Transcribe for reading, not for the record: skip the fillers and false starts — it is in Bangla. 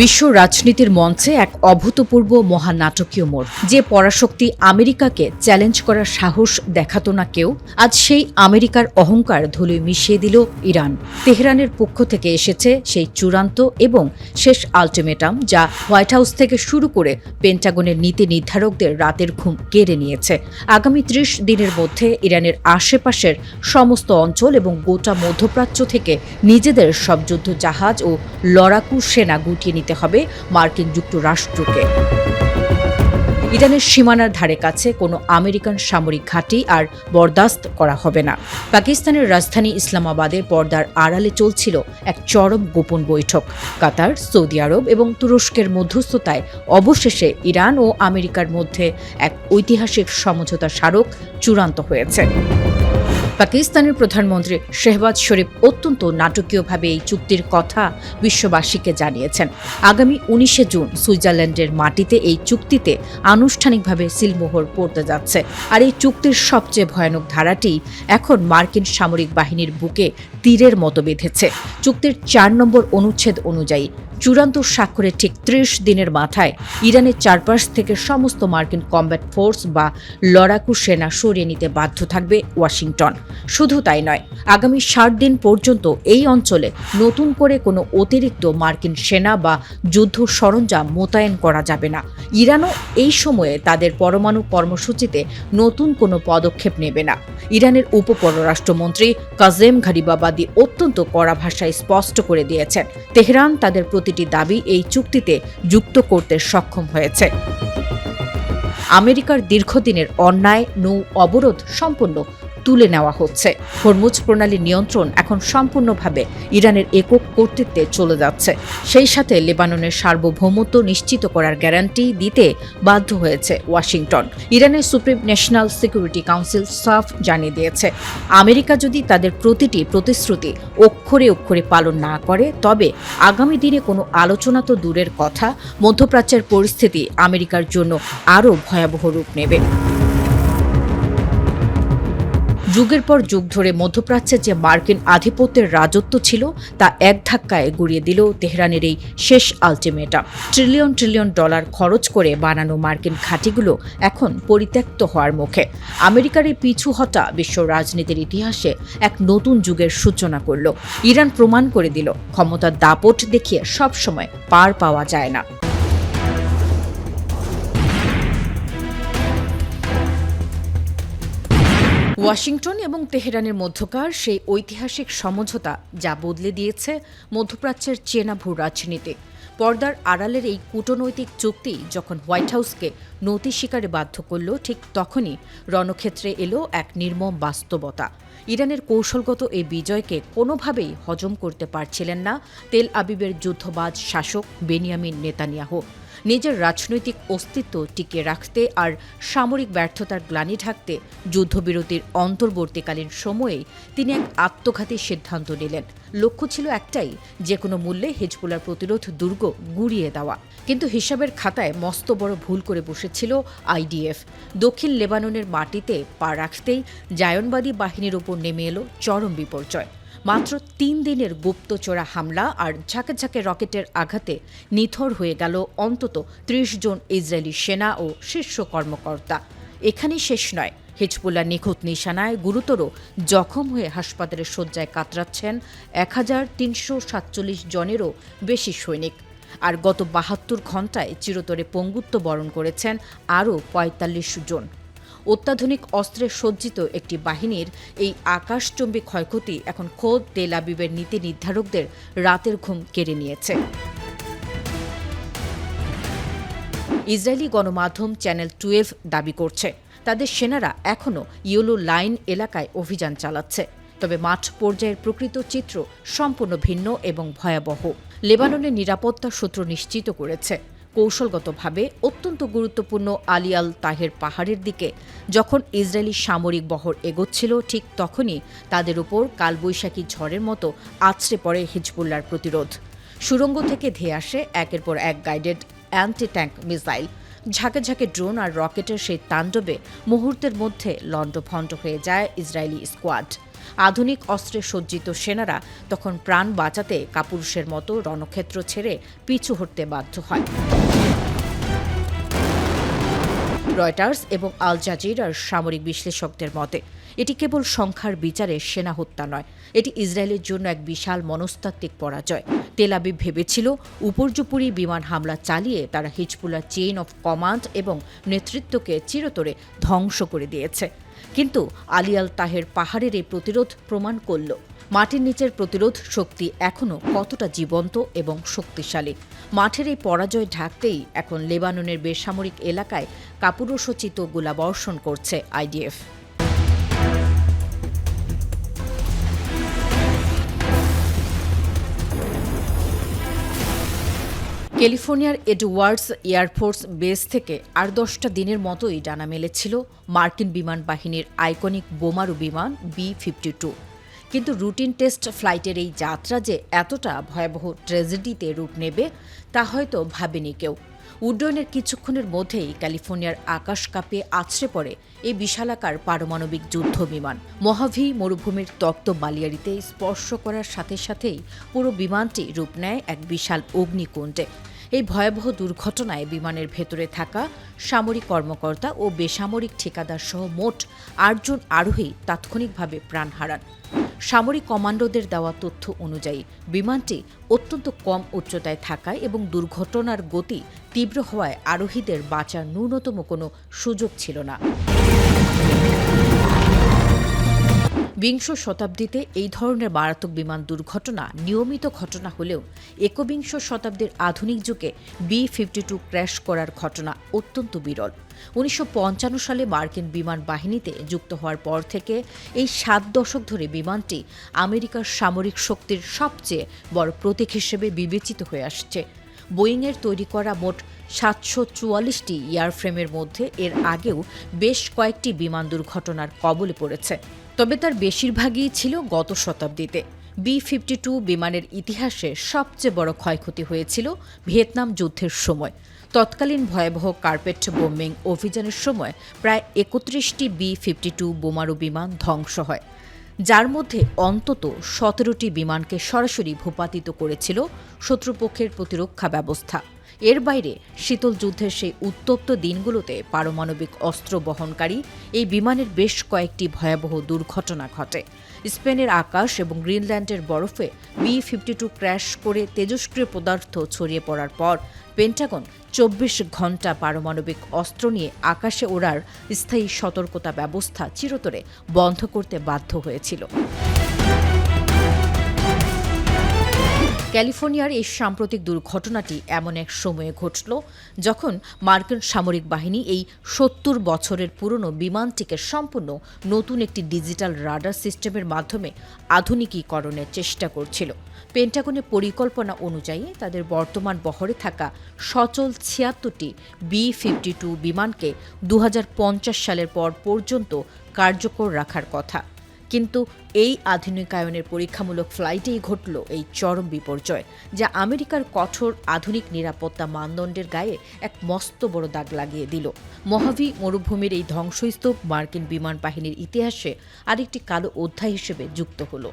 বিশ্ব রাজনীতির মঞ্চে এক অভূতপূর্ব মহানাটকীয় মোড়। যে পরাশক্তি আমেরিকাকে চ্যালেঞ্জ করার সাহস দেখাত না কেউ, আজ সেই আমেরিকার অহংকার ধুলোয় মিশিয়ে দিল ইরান। তেহরানের পক্ষ থেকে এসেছে সেই চূড়ান্ত এবং শেষ আল্টিমেটাম, যা হোয়াইট হাউস থেকে শুরু করে পেন্টাগনের নীতি নির্ধারকদের রাতের ঘুম কেড়ে নিয়েছে। আগামী ৩০ দিনের মধ্যে ইরানের আশেপাশের সমস্ত অঞ্চল এবং গোটা মধ্যপ্রাচ্য থেকে নিজেদের সব যুদ্ধ জাহাজ ও লড়াকু সেনা গুটিয়ে নিতে হবে মার্কিন যুক্তরাষ্ট্রকে। ইরানের সীমানার ধারে কাছে কোনো আমেরিকান সামরিক ঘাঁটি আর বরদাস্ত করা হবে না। পাকিস্তানের রাজধানী ইসলামাবাদে পর্দার আড়ালে চলছিল এক চরম গোপন বৈঠক। কাতার, সৌদি আরব এবং তুরস্কের মধ্যস্থতায় অবশেষে ইরান ও আমেরিকার মধ্যে এক ঐতিহাসিক সমঝোতা স্মারক চূড়ান্ত হয়েছে। পাকিস্তানের প্রধানমন্ত্রী শেহবাজ শরীফ অত্যন্ত নাটকীয়ভাবে এই চুক্তির কথা বিশ্ববাসীকে জানিয়েছেন। আগামী ১৯ জুন সুইজারল্যান্ডের মাটিতে এই চুক্তিতে আনুষ্ঠানিকভাবে সিলমোহর পড়তে যাচ্ছে। আর এই চুক্তির সবচেয়ে ভয়ানক ধারাটি এখন মার্কিন সামরিক বাহিনীর বুকে তীরের মতো বেঁধেছে। চুক্তির ৪ নম্বর অনুচ্ছেদ অনুযায়ী চূড়ান্ত স্বাক্ষরের ঠিক ৩০ দিনের মাথায় ইরানের চারপাশ থেকে সমস্ত মার্কিন কমব্যাট ফোর্স বা লড়াকু সেনা সরিয়ে নিতে বাধ্য থাকবে ওয়াশিংটন। শুধু তাই নয়, আগামী ৬০ দিন পর্যন্ত এই অঞ্চলে নতুন করে কোনো অতিরিক্ত মার্কিন সেনা বা যুদ্ধ সরঞ্জাম মোতায়েন করা যাবে না। ইরানও এই সময়ে তাদের পরমাণু কর্মসূচিতে নতুন কোনো পদক্ষেপ নেবে না। ইরানের উপপররাষ্ট্রমন্ত্রী কাজেম ঘারিবাবাদি অত্যন্ত কড়া ভাষায় স্পষ্ট করে দিয়েছেন, তেহরান তাদের প্রতিটি দাবি এই চুক্তিতে যুক্ত করতে সক্ষম হয়েছে। আমেরিকার দীর্ঘদিনের অন্যায় নৌ অবরোধ সম্পূর্ণ তুলে নেওয়া হচ্ছে। হরমুজ প্রণালীর নিয়ন্ত্রণ এখন সম্পূর্ণভাবে ইরানের একক কর্তৃত্বে চলে যাচ্ছে। সেই সাথে লেবাননের সার্বভৌমত্ব নিশ্চিত করার গ্যারান্টি দিতে বাধ্য হয়েছে ওয়াশিংটন। ইরানের সুপ্রিম ন্যাশনাল সিকিউরিটি কাউন্সিল সাফ জানিয়ে দিয়েছে, আমেরিকা যদি তাদের প্রতিটি প্রতিশ্রুতি অক্ষরে অক্ষরে পালন না করে, তবে আগামী দিনে কোনো আলোচনা তো দূরের কথা, মধ্যপ্রাচ্যের পরিস্থিতি আমেরিকার জন্য আরও ভয়াবহ রূপ নেবে। যুগের পর যুগ ধরে মধ্যপ্রাচ্যে যে মার্কিন আধিপত্যের রাজত্ব ছিল, তা এক ধাক্কায় গুড়িয়ে দিল তেহরানের এই শেষ আল্টিমেটাম। ট্রিলিয়ন ট্রিলিয়ন ডলার খরচ করে বানানো মার্কিন ঘাঁটিগুলো এখন পরিত্যক্ত হওয়ার মুখে। আমেরিকার এই পিছু হটা বিশ্ব রাজনীতির ইতিহাসে এক নতুন যুগের সূচনা করল। ইরান প্রমাণ করে দিল, ক্ষমতার দাপট দেখিয়ে সবসময় পার পাওয়া যায় না। ওয়াশিংটন এবং তেহরানের মধ্যকার সেই ঐতিহাসিক সমঝোতা, যা বদলে দিয়েছে মধ্যপ্রাচ্যের চেনা ভূ রাজনীতি। পর্দার আড়ালের এই কূটনৈতিক চুক্তি যখন হোয়াইট হাউসকে নতি স্বীকারে বাধ্য করল, ঠিক তখনই রণক্ষেত্রে এলো এক নির্মম বাস্তবতা। ইরানের কৌশলগত এই বিজয়কে কোনোভাবেই হজম করতে পারছিলেন না তেল আবিবের যুদ্ধবাজ শাসক বেনিয়ামিন নেতানিয়াহু। নিজের রাজনৈতিক অস্তিত্ব টিকিয়ে রাখতে আর সামরিক ব্যর্থতার গ্লানি ঢাকতে যুদ্ধবিরতির অন্তর্বর্তীকালীন সময়েই তিনি এক আত্মঘাতী সিদ্ধান্ত নিলেন। লক্ষ্য ছিল একটাই, যে কোনো মূল্যে হিজবুল্লাহর প্রতিরোধ দুর্গ গুঁড়িয়ে দেওয়া। কিন্তু হিসাবের খাতায় মস্ত বড় ভুল করে বসেছিল আইডিএফ। দক্ষিণ লেবাননের মাটিতে পা রাখতেই জায়নবাদী বাহিনীর ওপর নেমে এলো চরম বিপর্যয়। মাত্র ৩ দিনের গুপ্তচোরা হামলা আর ঝাঁকে ঝাঁকে রকেটের আঘাতে নিথর হয়ে গেল অন্তত ৩০ জন ইসরায়েলি সেনা ও শীর্ষ কর্মকর্তা। এখানেই শেষ নয়, হিজবুল্লাহ নিখুঁত নিশানায় গুরুতর জখম হয়ে হাসপাতালের শয্যায় কাতরাচ্ছেন ১৩৪৭ জনেরও বেশি সৈনিক। আর গত ৭২ ঘণ্টায় চিরতরে পঙ্গুত্ব বরণ করেছেন আরও ৪৫ জন। অত্যাধুনিক অস্ত্রে সজ্জিত একটি বাহিনীর এই আকাশচুম্বী ক্ষয়ক্ষতি এখন খোদ তেল আবিবের নীতি নির্ধারকদের রাতের ঘুম কেড়ে নিয়েছে। ইসরায়েলি গণমাধ্যম চ্যানেল 12 দাবি করছে, তাদের সেনারা এখনও ইয়েলো লাইন এলাকায় অভিযান চালাচ্ছে। তবে মাঠ পর্যায়ের প্রকৃত চিত্র সম্পূর্ণ ভিন্ন এবং ভয়াবহ। লেবাননের নিরাপত্তা সূত্র নিশ্চিত করেছে, কৌশলগতভাবে অত্যন্ত গুরুত্বপূর্ণ আলী আল তাহের পাহাড়ের দিকে যখন ইসরায়েলি সামরিক বহর এগোচ্ছিল, ঠিক তখনই তাদের উপর কালবৈশাখী ঝড়ের মতো আছড়ে পড়ে হিজবুল্লাহর প্রতিরোধ। সুড়ঙ্গ থেকে ধেয়ে আসে একের পর এক গাইডেড অ্যান্টি ট্যাঙ্ক মিসাইল। ঝাঁকে ঝাঁকে ড্রোন আর রকেটের সেই তাণ্ডবে মুহূর্তের মধ্যে লণ্ডভণ্ড হয়ে যায় ইসরায়েলি স্কোয়াড। আধুনিক অস্ত্রে সজ্জিত সেনারা তখন প্রাণ বাঁচাতে কাপুরুষের মতো রণক্ষেত্র ছেড়ে পিছু হটতে বাধ্য হয়। রয়টার্স এবং আল জাজিরার সামরিক বিশ্লেষকদের মতে এটি কেবল সংখ্যার বিচারে সেনা হত্যা নয়, এটি ইসরায়েলের জন্য এক বিশাল মনস্তাত্ত্বিক পরাজয়। তেল আবিব ভেবেছিল উপর্যুপরি বিমান হামলা চালিয়ে তারা হিজবুল্লাহর চেইন অফ কমান্ড এবং নেতৃত্বকে চিরতরে ধ্বংস করে দিয়েছে। কিন্তু আলী আল তাহের পাহাড়ের এই প্রতিরোধ প্রমাণ করল মাটির নিচের প্রতিরোধ শক্তি এখনও কতটা জীবন্ত এবং শক্তিশালী। মাঠের এই পরাজয় ঢাকতেই এখন লেবাননের বেসামরিক এলাকায় কাপুরুষোচিত গোলাবর্ষণ করছে আইডিএফ। ক্যালিফোর্নিয়ার এডওয়ার্ডস এয়ারফোর্স বেস থেকে আর 10টা দিনের মতোই ডানা মেলেছিল মার্কিন বিমান বাহিনীর আইকনিক বোমারু বিমান B-52। কিন্তু রুটিন টেস্ট ফ্লাইটের এই যাত্রা যে এতটা ভয়াবহ ট্র্যাজেডিতে রূপ নেবে তা হয়তো ভাবেনি কেউ। উড্ডয়নের কিছুক্ষণের মধ্যেই ক্যালিফোর্নিয়ার আকাশ কাঁপিয়ে আছড়ে পড়ে এই বিশালাকার পারমাণবিক যুদ্ধ বিমান। মহাভি মরুভূমির তপ্ত বালিয়াড়িতে স্পর্শ করার সাথে সাথেই পুরো বিমানটি রূপ নেয় এক বিশাল অগ্নিকুণ্ডে। এই ভয়াবহ দুর্ঘটনায় বিমানের ভেতরে থাকা সামরিক কর্মকর্তা ও বেসামরিক ঠিকাদার সহ মোট 8 জন আরোহী তাৎক্ষণিকভাবে প্রাণ হারান। সামরিক কমান্ডোদের দেওয়া তথ্য অনুযায়ী বিমানটি অত্যন্ত কম উচ্চতায় থাকায় এবং দুর্ঘটনার গতি তীব্র হওয়ায় আরোহীদের বাঁচার ন্যূনতম কোনো সুযোগ ছিল না। বিংশ শতাব্দীতে এই ধরনের মারাত্মক বিমান দুর্ঘটনা নিয়মিত ঘটনা হলেও একবিংশ শতাব্দীর আধুনিক যুগে B-52 ক্র্যাশ করার ঘটনা অত্যন্ত বিরল। 1955 সালে মার্কিন বিমান বাহিনীতে যুক্ত হওয়ার পর থেকে এই 7 দশক ধরে বিমানটি আমেরিকার সামরিক শক্তির সবচেয়ে বড় প্রতীক হিসেবে বিবেচিত হয়ে আসছে। বোয়িংয়ের তৈরি করা মোট 744টি এয়ারফ্রেমের মধ্যে এর আগেও বেশ কয়েকটি বিমান দুর্ঘটনার কবলে পড়েছে, তবে তার বেশিরভাগই ছিল গত শতাব্দীতে। B-52 বিমানের ইতিহাসে সবচেয়ে বড় ক্ষয়ক্ষতি হয়েছিল ভিয়েতনাম যুদ্ধের সময়। তৎকালীন ভয়াবহ কার্পেট বোম্বিং অভিযানের সময় প্রায় 31টি B-52 বোমারু বিমান ধ্বংস হয়, যার মধ্যে অন্তত 17টি বিমানকে সরাসরি ভূপাতিত করেছিল শত্রুপক্ষের প্রতিরক্ষা ব্যবস্থা। এর বাইরে শীতল যুদ্ধের সেই উত্তপ্ত দিনগুলোতে পারমাণবিক অস্ত্র বহনকারী এই বিমানের বেশ কয়েকটি ভয়াবহ দুর্ঘটনা ঘটে। স্পেনের আকাশ এবং গ্রিনল্যান্ডের বরফে B-52 ক্র্যাশ করে তেজস্ক্রিয় পদার্থ ছড়িয়ে পড়ার পর পেন্টাগন 24 ঘণ্টা পারমাণবিক অস্ত্র নিয়ে আকাশে ওড়ার স্থায়ী সতর্কতা ব্যবস্থা চিরতরে বন্ধ করতে বাধ্য হয়েছিল। ক্যালিফোর্নিয়ার এই সাম্প্রতিক দুর্ঘটনাটি এমন এক সময়ে ঘটল যখন মার্কিন সামরিক বাহিনী এই 70 বছরের পুরনো বিমানটিকে সম্পূর্ণ নতুন একটি ডিজিটাল রাডার সিস্টেমের মাধ্যমে আধুনিকীকরণের চেষ্টা করছিল। পেন্টাগনের পরিকল্পনা অনুযায়ী তাদের বর্তমান বহরে থাকা সচল 76টি B-52 বিমানকে 2050 সালের পর পর্যন্ত কার্যকর রাখার কথা। কিন্তু এই আধুনিকায়নের পরীক্ষামূলক ফ্লাইটেই ঘটল এই চরম বিপর্যয়, যা আমেরিকার কঠোর আধুনিক নিরাপত্তা মানদণ্ডের গায়ে এক মস্ত বড় দাগ লাগিয়ে দিল। মহাভি মরুভূমির এই ধ্বংসস্তূপ মার্কিন বিমান বাহিনীর ইতিহাসে আরেকটি কালো অধ্যায় হিসেবে যুক্ত হলো।